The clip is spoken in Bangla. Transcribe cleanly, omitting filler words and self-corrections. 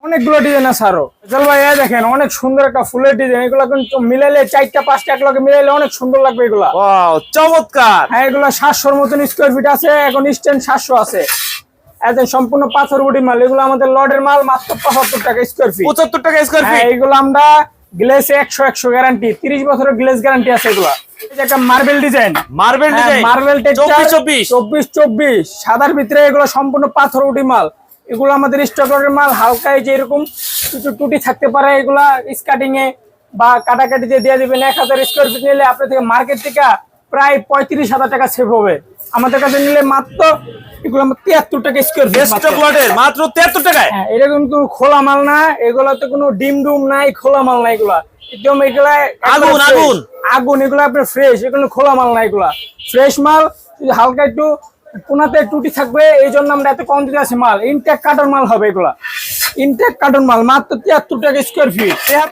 অনেকগুলো ডিজাইন আছে আরো। চল ভাই এই দেখেন অনেক সুন্দর একটা ফুলের ডিজাইন, এগুলো কিন্তু মিলাইলে 4টা 5টা এক লগে মিলাইলে অনেক সুন্দর লাগবে এগুলা। ওয়াও চমৎকার। হ্যাঁ এগুলো 700-র মতন স্কোয়ার ফিট আছে, এখন স্ট্যান্ড 700 আছে। একদম সম্পূর্ণ পাথর বডি মাল, এগুলো আমাদের লটের মাল মাত্র 75 টাকা স্কোয়ার ফিট। 75 টাকা স্কয়ার হ্যাঁ ফিট। এগুলো আমরা গ্লেসে 100 গ্যারান্টি, 30 বছরের গ্লেস গ্যারান্টি আছে এগুলা। এই যে একটা marble design, marble design marble texture 24 24 সাদার ভিতরে, এগুলো সম্পূর্ণ পাথর উঠি মাল। এগুলো আমাদের স্টকের মাল, হালকা এই যে এরকম কিছু টুটি থাকতে পারে, এগুলা স্কার্টিং এ বা কাটাকাটিতে দিয়ে দিবেন। 1000 স্কোয়ার ফিট নিলে আপনার থেকে মার্কেট থেকে প্রায় 35,000 টাকা সেভ হবে। আমাদের কাছে নিলে মাত্র এগুলো 73 টাকা স্কোয়ার ফিট। স্টক লটের মাত্র 73 টাকায়। হ্যাঁ এটা কিন্তু খোলা মাল না, এগুলাতে কোনো ডিম ডুম নাই, খোলা মাল না এগুলা, একদম এগুলা আগুন আগুন আগুন, এগুলো আপনার ফ্রেশ, এগুলো খোলা মাল না, এগুলা ফ্রেশ মাল। হালকা একটু কোনাতে টুটি থাকবে, এই জন্য আমরা এত কম দিতে আছি মাল। ইনটেক কার্টন মাল হবে এগুলা, ইনটেক কার্টন মাল, মাত্র 73 টাকা স্কোয়ার ফিট।